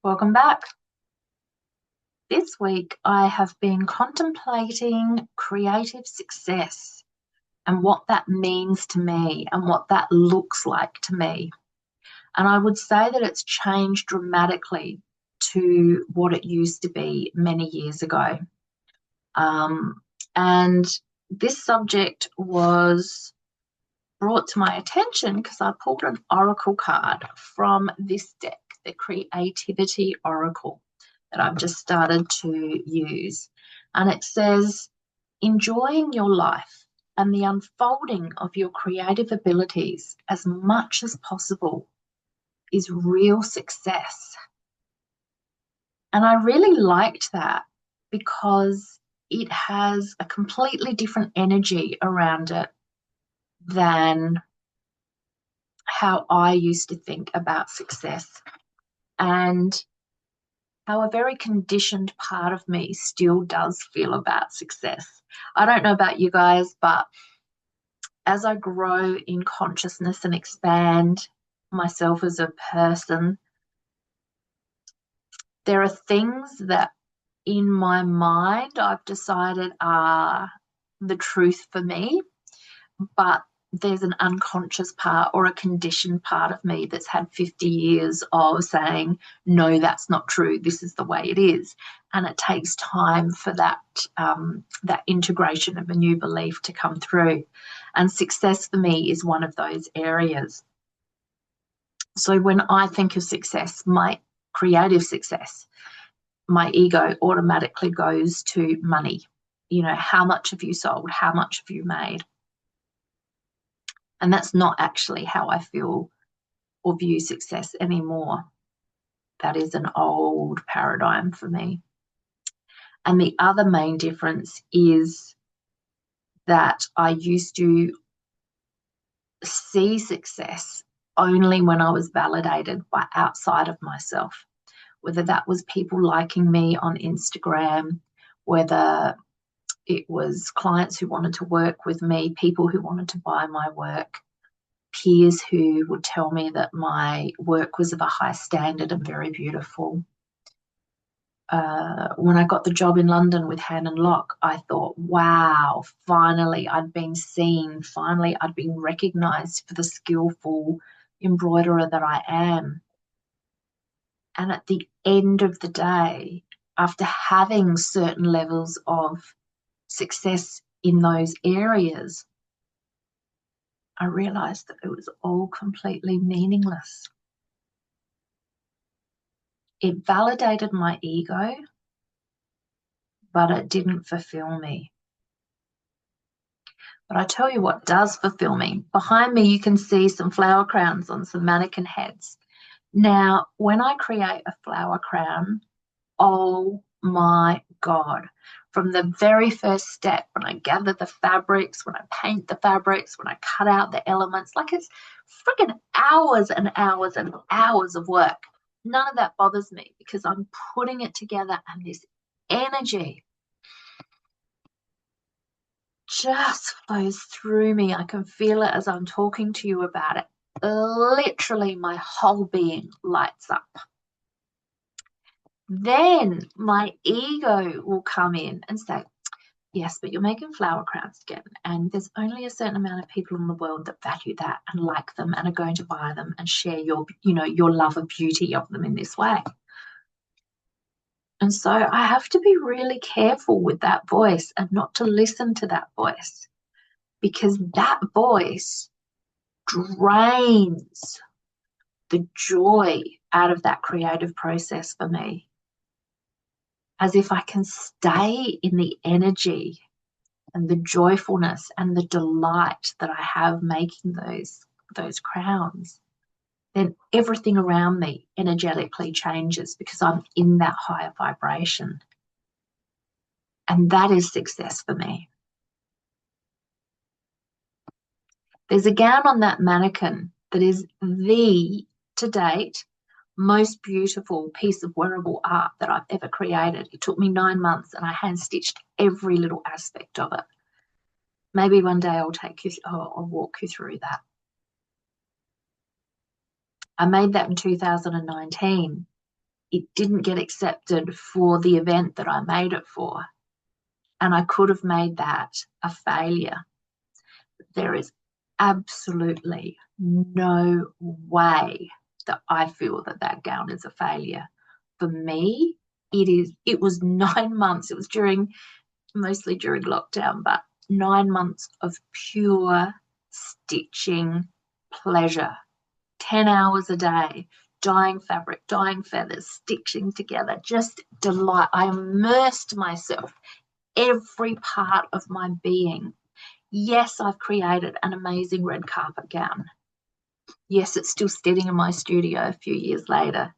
Welcome back. This week I have been contemplating creative success and what that means to me and what that looks like to me. And I would say that it's changed dramatically to what it used to be many years ago. And this subject was brought to my attention because I pulled an oracle card from this deck, the Creativity Oracle, that I've just started to use. And it says, enjoying your life and the unfolding of your creative abilities as much as possible is real success. And I really liked that because it has a completely different energy around it than how I used to think about success, and how a very conditioned part of me still does feel about success. I don't know about you guys, but as I grow in consciousness and expand myself as a person, there are things that in my mind I've decided are the truth for me, but there's an unconscious part or a conditioned part of me that's had 50 years of saying, no, that's not true. This is the way it is. And it takes time for that integration of a new belief to come through. And success for me is one of those areas. So when I think of success, my creative success, my ego automatically goes to money. You know, how much have you sold? How much have you made? And that's not actually how I feel or view success anymore. That is an old paradigm for me. And the other main difference is that I used to see success only when I was validated by outside of myself, whether that was people liking me on Instagram, whether it was clients who wanted to work with me, people who wanted to buy my work, peers who would tell me that my work was of a high standard and very beautiful. When I got the job in London with Hand and Lock, I thought, wow, finally I'd been seen. Finally I'd been recognised for the skillful embroiderer that I am. And at the end of the day, after having certain levels of success in those areas, I realized that it was all completely meaningless. It validated my ego, but it didn't fulfill me. But I tell you what does fulfill me. Behind me, you can see some flower crowns on some mannequin heads. Now, when I create a flower crown, oh my God, from the very first step, when I gather the fabrics, when I paint the fabrics, when I cut out the elements, like it's freaking hours and hours and hours of work. None of that bothers me because I'm putting it together, and this energy just flows through me. I can feel it as I'm talking to you about it. Literally, my whole being lights up. Then my ego will come in and say, yes, but you're making flower crowns again, and there's only a certain amount of people in the world that value that and like them and are going to buy them and share your love of beauty of them in this way. And so I have to be really careful with that voice and not to listen to that voice, because that voice drains the joy out of that creative process for me. As if I can stay in the energy and the joyfulness and the delight that I have making those crowns, then everything around me energetically changes because I'm in that higher vibration. And that is success for me. There's a gown on that mannequin that is to date, most beautiful piece of wearable art that I've ever created. It took me 9 months and I hand stitched every little aspect of it. Maybe one day I'll walk you through that. I made that in 2019. it didn't get accepted for the event that I made it for. And I could have made that a failure. There is absolutely no way that I feel that that gown is a failure. For me, it was 9 months. It was mostly during lockdown, but 9 months of pure stitching pleasure. 10 hours a day, dyeing fabric, dyeing feathers, stitching together, just delight. I immersed myself, every part of my being. Yes, I've created an amazing red carpet gown. Yes, it's still sitting in my studio a few years later.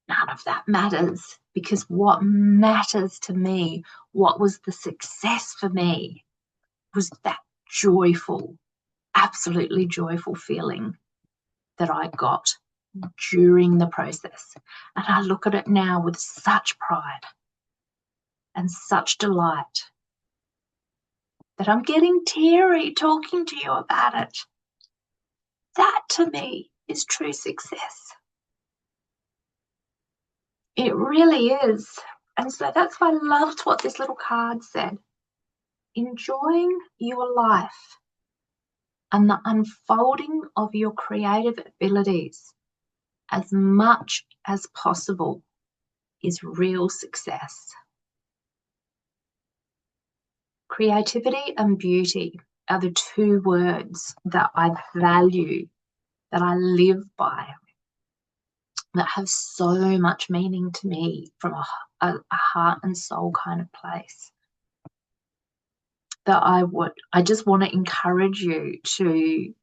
None of that matters, because what matters to me, what was the success for me, was that joyful, absolutely joyful feeling that I got during the process. And I look at it now with such pride and such delight that I'm getting teary talking to you about it. That to me is true success. It really is. And so that's why I loved what this little card said. Enjoying your life and the unfolding of your creative abilities as much as possible is real success. Creativity and beauty are the two words that I value, that I live by, that have so much meaning to me from a heart and soul kind of place. That I just want to encourage you to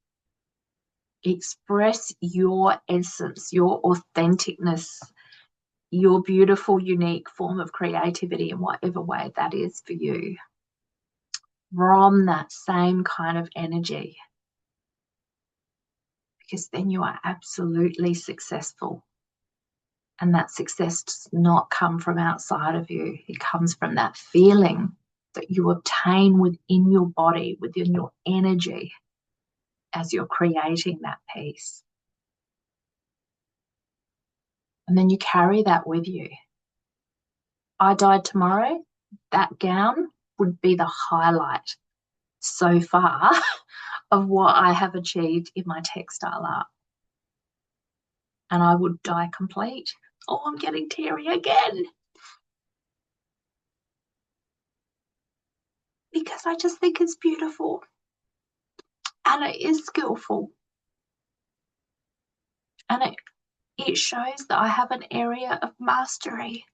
express your essence, your authenticness, your beautiful, unique form of creativity in whatever way that is for you, from that same kind of energy. Because then you are absolutely successful. And that success does not come from outside of you. It comes from that feeling that you obtain within your body, within your energy, as you're creating that piece. And then you carry that with you. I died tomorrow, that gown would be the highlight so far of what I have achieved in my textile art. And I would die complete. Oh, I'm getting teary again. Because I just think it's beautiful. And it is skillful. And it shows that I have an area of mastery.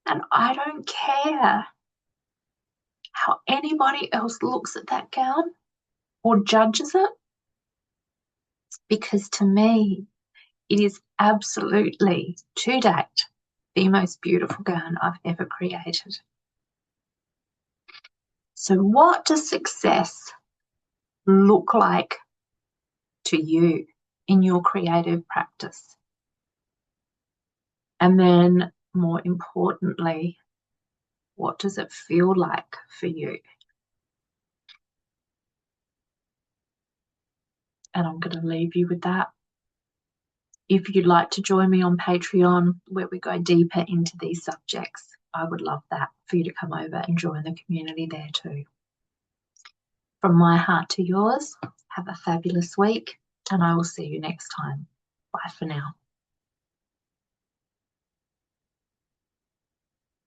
And I don't care how anybody else looks at that gown or judges it, because to me, it is absolutely, to date, the most beautiful gown I've ever created. So what does success look like to you in your creative practice? And then, more importantly, what does it feel like for you? And I'm going to leave you with that. If you'd like to join me on Patreon, where we go deeper into these subjects, I would love that for you to come over and join the community there too. From my heart to yours, have a fabulous week, and I will see you next time. Bye for now.